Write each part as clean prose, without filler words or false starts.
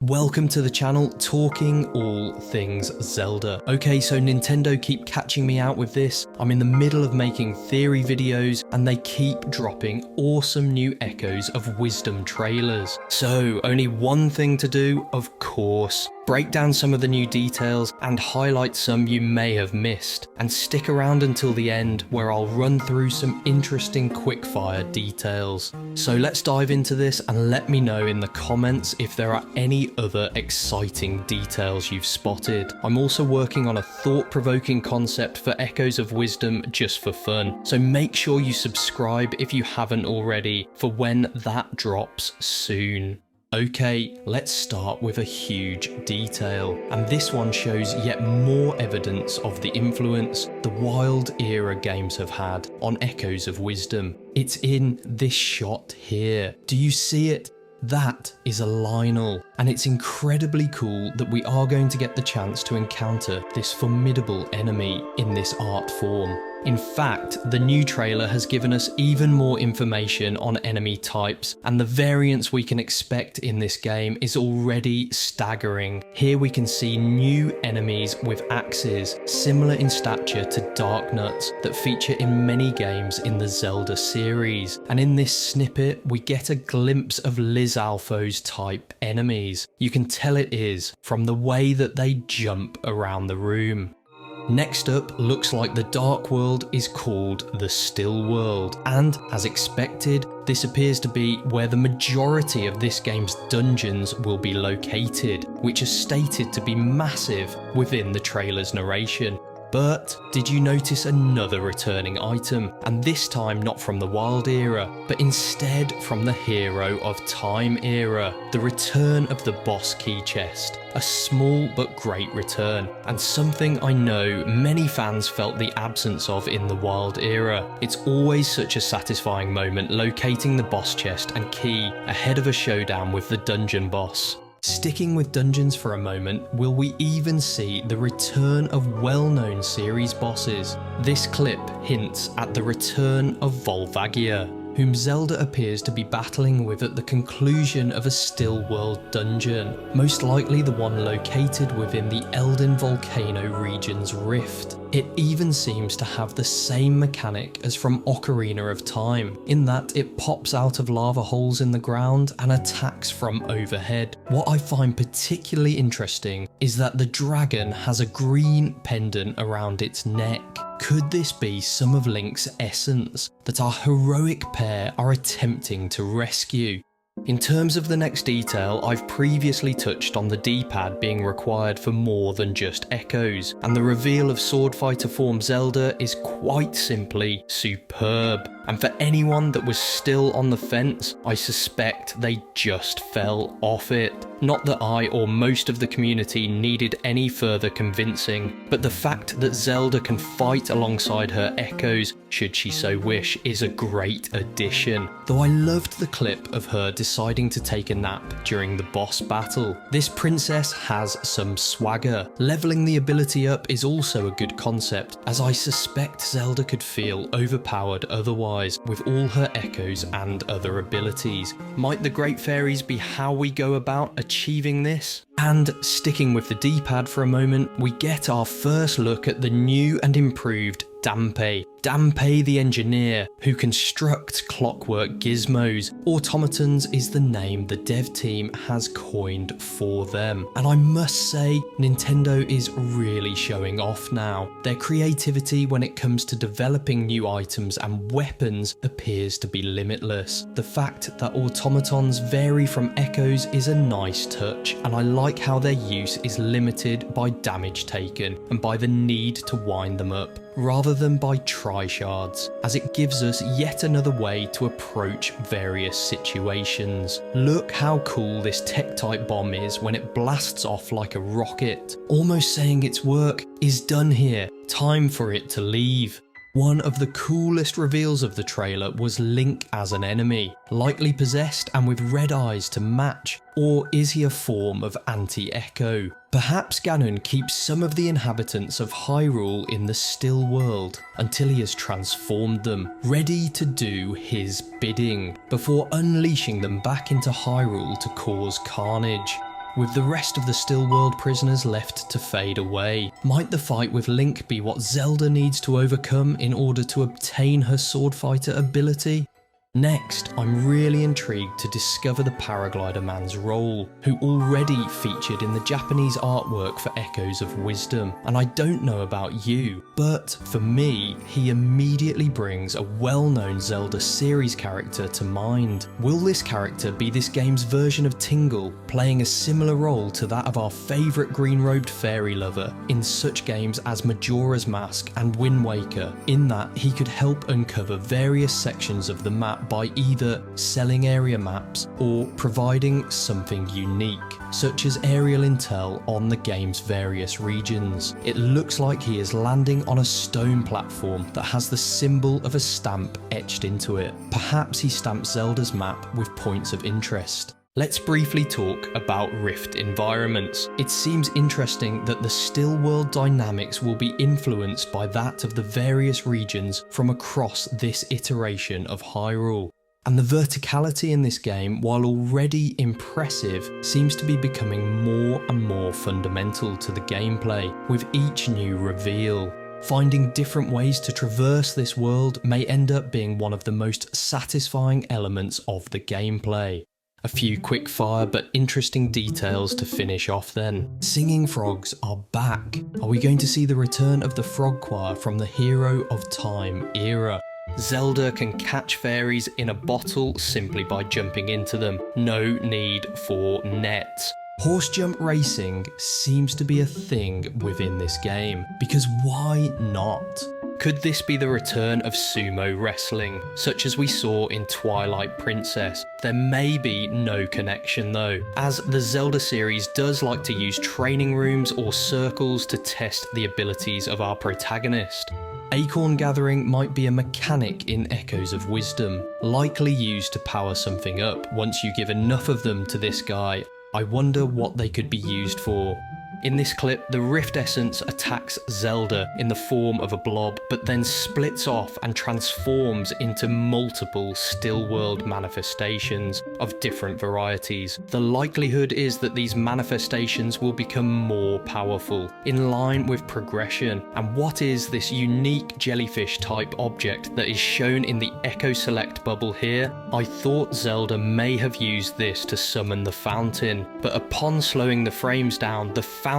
Welcome to the channel, talking all things Zelda. Okay, so Nintendo keep catching me out with this. I'm in the middle of making theory videos and they keep dropping awesome new Echoes of Wisdom trailers. So only one thing to do, of course. Break down some of the new details and highlight some you may have missed. And stick around until the end where I'll run through some interesting quickfire details. So let's dive into this and let me know in the comments if there are any other exciting details you've spotted. I'm also working on a thought-provoking concept for Echoes of Wisdom just for fun. So make sure you subscribe if you haven't already for when that drops soon. Okay, let's start with a huge detail, and this one shows yet more evidence of the influence the Wild Era games have had on Echoes of Wisdom. It's in this shot here. Do you see it? That is a Lionel, and it's incredibly cool that we are going to get the chance to encounter this formidable enemy in this art form. In fact, the new trailer has given us even more information on enemy types, and the variance we can expect in this game is already staggering. Here we can see new enemies with axes, similar in stature to Darknuts, that feature in many games in the Zelda series. And in this snippet, we get a glimpse of Lizalfo's type enemies. You can tell it is from the way that they jump around the room. Next up, looks like the Dark World is called the Still World, and as expected, this appears to be where the majority of this game's dungeons will be located, which are stated to be massive within the trailer's narration. But did you notice another returning item, and this time not from the Wild Era, but instead from the Hero of Time era, the return of the boss key chest. A small but great return, and something I know many fans felt the absence of in the Wild Era. It's always such a satisfying moment locating the boss chest and key ahead of a showdown with the dungeon boss. Sticking with dungeons for a moment, will we even see the return of well-known series bosses? This clip hints at the return of Volvagia, whom Zelda appears to be battling with at the conclusion of a Still World dungeon, most likely the one located within the Elden Volcano region's rift. It even seems to have the same mechanic as from Ocarina of Time, in that it pops out of lava holes in the ground and attacks from overhead. What I find particularly interesting is that the dragon has a green pendant around its neck. Could this be some of Link's essence that our heroic pair are attempting to rescue? In terms of the next detail, I've previously touched on the D-pad being required for more than just echoes, and the reveal of Sword Fighter form Zelda is quite simply superb. And for anyone that was still on the fence, I suspect they just fell off it. Not that I or most of the community needed any further convincing, but the fact that Zelda can fight alongside her echoes, should she so wish, is a great addition. Though I loved the clip of her deciding to take a nap during the boss battle. This princess has some swagger. Leveling the ability up is also a good concept, as I suspect Zelda could feel overpowered otherwise with all her echoes and other abilities. Might the Great Fairies be how we go about achieving this? And sticking with the D-pad for a moment, we get our first look at the new and improved Dampé. Dampé the engineer, who constructs clockwork gizmos. Automatons is the name the dev team has coined for them. And I must say, Nintendo is really showing off now. Their creativity when it comes to developing new items and weapons appears to be limitless. The fact that automatons vary from echoes is a nice touch, and I like how their use is limited by damage taken and by the need to wind them up, rather than by tri-shards, as it gives us yet another way to approach various situations. Look how cool this tech-type bomb is when it blasts off like a rocket, almost saying its work is done here, time for it to leave. One of the coolest reveals of the trailer was Link as an enemy, likely possessed and with red eyes to match, or is he a form of anti-Echo? Perhaps Ganon keeps some of the inhabitants of Hyrule in the Still World until he has transformed them, ready to do his bidding, before unleashing them back into Hyrule to cause carnage. with the rest of the Still World prisoners left to fade away. Might the fight with Link be what Zelda needs to overcome in order to obtain her sword fighter ability? Next, I'm really intrigued to discover the Paraglider Man's role, who already featured in the Japanese artwork for Echoes of Wisdom, and I don't know about you, but for me, he immediately brings a well-known Zelda series character to mind. Will this character be this game's version of Tingle, playing a similar role to that of our favourite green-robed fairy lover in such games as Majora's Mask and Wind Waker, in that he could help uncover various sections of the map by either selling area maps or providing something unique, such as aerial intel on the game's various regions. It looks like he is landing on a stone platform that has the symbol of a stamp etched into it. Perhaps he stamped Zelda's map with points of interest. Let's briefly talk about Rift environments. It seems interesting that the still world dynamics will be influenced by that of the various regions from across this iteration of Hyrule. And the verticality in this game, while already impressive, seems to be becoming more and more fundamental to the gameplay with each new reveal. Finding different ways to traverse this world may end up being one of the most satisfying elements of the gameplay. A few quick fire but interesting details to finish off then. Singing frogs are back. Are we going to see the return of the frog choir from the Hero of Time era? Zelda can catch fairies in a bottle simply by jumping into them. No need for nets. Horse jump racing seems to be a thing within this game, because why not? Could this be the return of sumo wrestling, such as we saw in Twilight Princess? There may be no connection though, as the Zelda series does like to use training rooms or circles to test the abilities of our protagonist. Acorn gathering might be a mechanic in Echoes of Wisdom, likely used to power something up once you give enough of them to this guy. I wonder what they could be used for. In this clip, the Rift Essence attacks Zelda in the form of a blob, but then splits off and transforms into multiple still world manifestations of different varieties. The likelihood is that these manifestations will become more powerful, in line with progression. And what is this unique jellyfish type object that is shown in the Echo Select bubble here? I thought Zelda may have used this to summon the fountain, but upon slowing the frames down, the fountain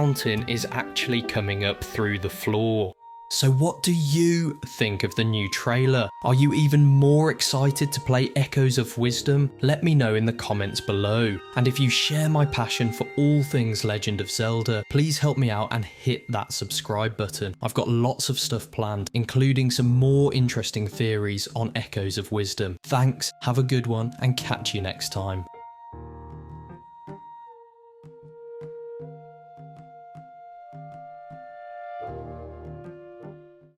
is actually coming up through the floor. So what do you think of the new trailer? Are you even more excited to play Echoes of Wisdom? Let me know in the comments below. And if you share my passion for all things Legend of Zelda, please help me out and hit that subscribe button. I've got lots of stuff planned, including some more interesting theories on Echoes of Wisdom. Thanks, have a good one, and catch you next time.